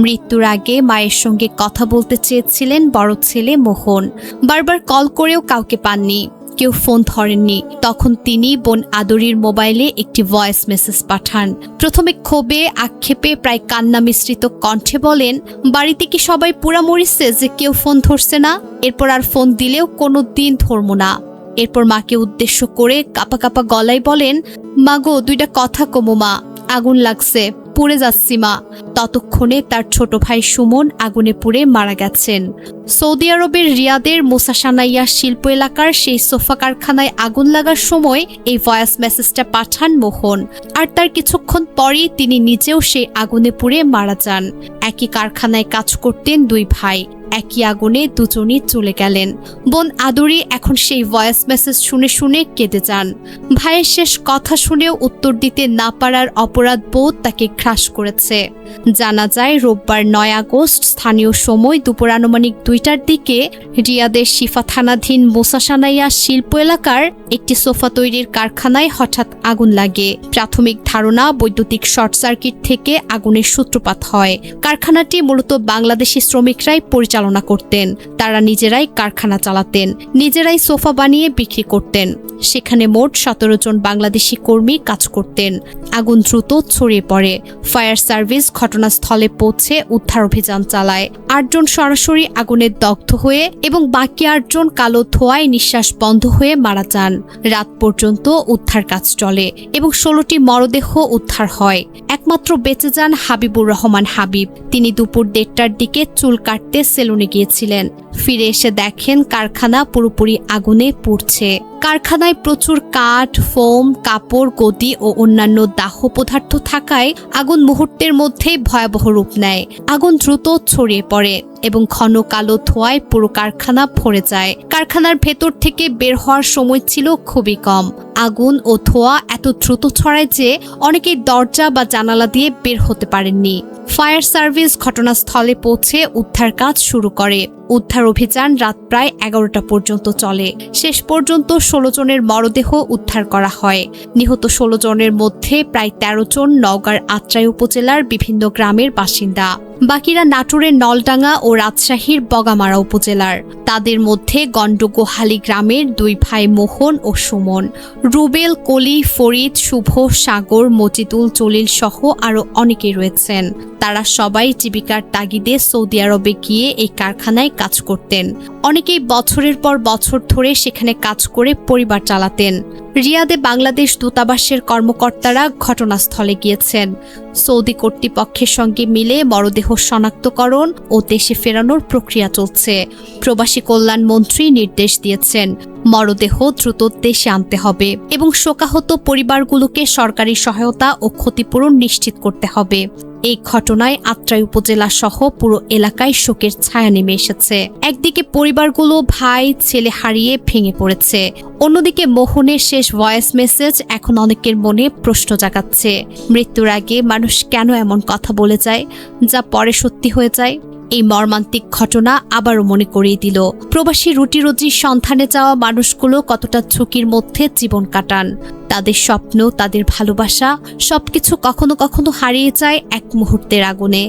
মৃত্যুর আগে মায়ের সঙ্গে কথা বলতে চেয়েছিলেন বড় ছেলে মোহন। বারবার কল করেও কাউকে পাননি, কেউ ফোন ধরেননি। তখন তিনি বোন আদরির মোবাইলে একটি ভয়েস মেসেজ পাঠান। প্রথমে ক্ষোভে আক্ষেপে প্রায় কান্না মিশ্রিত কণ্ঠে বলেন, বাড়িতে কি সবাই পুরা মরিছে যে কেউ ফোন ধরছে না? এরপর আর ফোন দিলেও কোনো দিন ধরবো না। এরপর মাকে উদ্দেশ্য করে কাপা কাপা গলায় বলেন, মা গো, দুইটা কথা কমো মা, আগুন লাগছে, পুড়ে যাচ্ছি মা। ততক্ষণে তার ছোট ভাই সুমন আগুনে পুড়ে মারা গেছেন। সৌদি আরবের রিয়াদের মুসা সানাইয়া শিল্প এলাকার সেই সোফা কারখানায় আগুন লাগার সময় এই ভয়েস মেসেজটা পাঠান মোহন। আর তার কিছুক্ষণ পরেই তিনি নিজেও সেই আগুনে পুড়ে মারা যান। একই কারখানায় কাজ করতেন দুই ভাই, একই আগুনে দুজনই চলে গেলেন। বোন আদরি এখন সেই ভয়েস মেসেজ শুনে শুনে কেঁদে যান। ভাইয়ের শেষ কথা শুনেও উত্তর দিতে না পারার অপরাধ বোধ তাকে গ্রাস করেছে। জানা যায় রোববার 9 আগস্ট স্থানীয় সময় দুপুর আনুমানিক 2টার দিকে রিয়াদের শিফা থানাধীন মুসা সানাইয়া শিল্প এলাকার একটি সোফা তৈরির কারখানায় হঠাৎ আগুন লাগে। প্রাথমিক ধারণা বৈদ্যুতিক শর্ট সার্কিট থেকে আগুনের সূত্রপাত হয়। কারখানাটি মূলত বাংলাদেশি শ্রমিকরাই পরিচালনা করতেন। তারা নিজেরাই কারখানা চালাতেন, নিজেরাই সোফা বানিয়ে বিক্রি করতেন। সেখানে মোট 17 জন বাংলাদেশি কর্মী কাজ করতেন। আগুন দ্রুত ছড়িয়ে পড়ে। ফায়ার সার্ভিস ঘটনাস্থলে পৌঁছে উদ্ধার অভিযান চালায়। 8 জন সরাসরি আগুনে দগ্ধ হয়ে এবং বাকি 8 জন কালো ধোঁয়ায় নিঃশ্বাস বন্ধ হয়ে মারা যান। রাত পর্যন্ত উদ্ধার কাজ চলে এবং 16টি মরদেহ উদ্ধার হয়। একমাত্র বেঁচে যান হাবিবুর রহমান হাবিব। তিনি দুপুর 1:30টার দিকে চুল কাটতে সেলুনে গিয়েছিলেন। ফিরে এসে দেখেন কারখানা পুরোপুরি আগুনে পুড়ছে। কারখানায় প্রচুর কাঠ, ফোম, কাপড়, গদি ও অন্যান্য দাহ পদার্থ থাকায় আগুন মুহূর্তের মধ্যেই ভয়াবহ রূপ নেয়। আগুন দ্রুত ছড়িয়ে পড়ে এবং ঘন কালো ধোঁয়ায় পুরো কারখানা ভরে যায়। কারখানার ভেতর থেকে বের হওয়ার সময় ছিল খুবই কম। আগুন ও ধোঁয়া এত দ্রুত ছড়ায় যে অনেকেই দরজা বা জানালা দিয়ে বের হতে পারেননি। ফায়ার সার্ভিস ঘটনাস্থলে পৌঁছে উদ্ধার কাজ শুরু করে। উদ্ধার অভিযান রাত প্রায় 11টা পর্যন্ত চলে। শেষ পর্যন্ত 16 জনের মরদেহ উদ্ধার করা হয়। নিহত 16 জনের মধ্যে প্রায় 13 জন নওগাঁর আত্রাই উপজেলার বিভিন্ন গ্রামের বাসিন্দা। বাকিরা নাটোরের নলডাঙ্গা ও রাজশাহীর বগামারা উপজেলার। তাদের মধ্যে গন্ডগোহালী গ্রামের 2 ভাই মোহন ও সুমন। রুবেল, কলি, ফরিদ, শুভ, সাগর, মজিদুল, জলিল সহ আরও অনেকেই রয়েছেন। তারা সবাই জীবিকার তাগিদে সৌদি আরবে গিয়ে এই কারখানায় কাজ করতেন। অনেকেই বছরের পর বছর ধরে সেখানে কাজ করে পরিবার চালাতেন। রিয়াদে বাংলাদেশ দূতাবাসের কর্মকর্তারা ঘটনাস্থলে গিয়েছেন। সৌদি কর্তৃপক্ষের সঙ্গে মিলে মরদেহ শনাক্তকরণ ও দেশে ফেরানোর প্রক্রিয়া চলছে। প্রবাসী কল্যাণ মন্ত্রী নির্দেশ দিয়েছেন মরদেহ দ্রুত দেশে আনতে হবে এবং শোকাহত পরিবারগুলোকে সরকারি সহায়তা ও ক্ষতিপূরণ নিশ্চিত করতে হবে। এই ঘটনায় আত্রাই উপজেলা সহ পুরো এলাকায় শোকের ছায়া নেমে এসেছে। একদিকে পরিবারগুলো ভাই ছেলে হারিয়ে ভেঙে পড়েছে, অন্যদিকে মোহনের শেষ ভয়েস মেসেজ এখন অনেকের মনে প্রশ্ন জাগাচ্ছে। মৃত্যুর আগে মানুষ কেন এমন কথা বলে যায় যা পরে সত্যি হয়ে যায়? এই মর্মান্তিক ঘটনা আবারও মনে করিয়ে দিল প্রবাসী রুটি রুজির সন্ধানে যাওয়া মানুষগুলো কতটা ঝুঁকির মধ্যে জীবন কাটান। তাদের স্বপ্ন, তাদের ভালোবাসা সবকিছু কখনো কখনো হারিয়ে যায় এক মুহূর্তের আগুনে।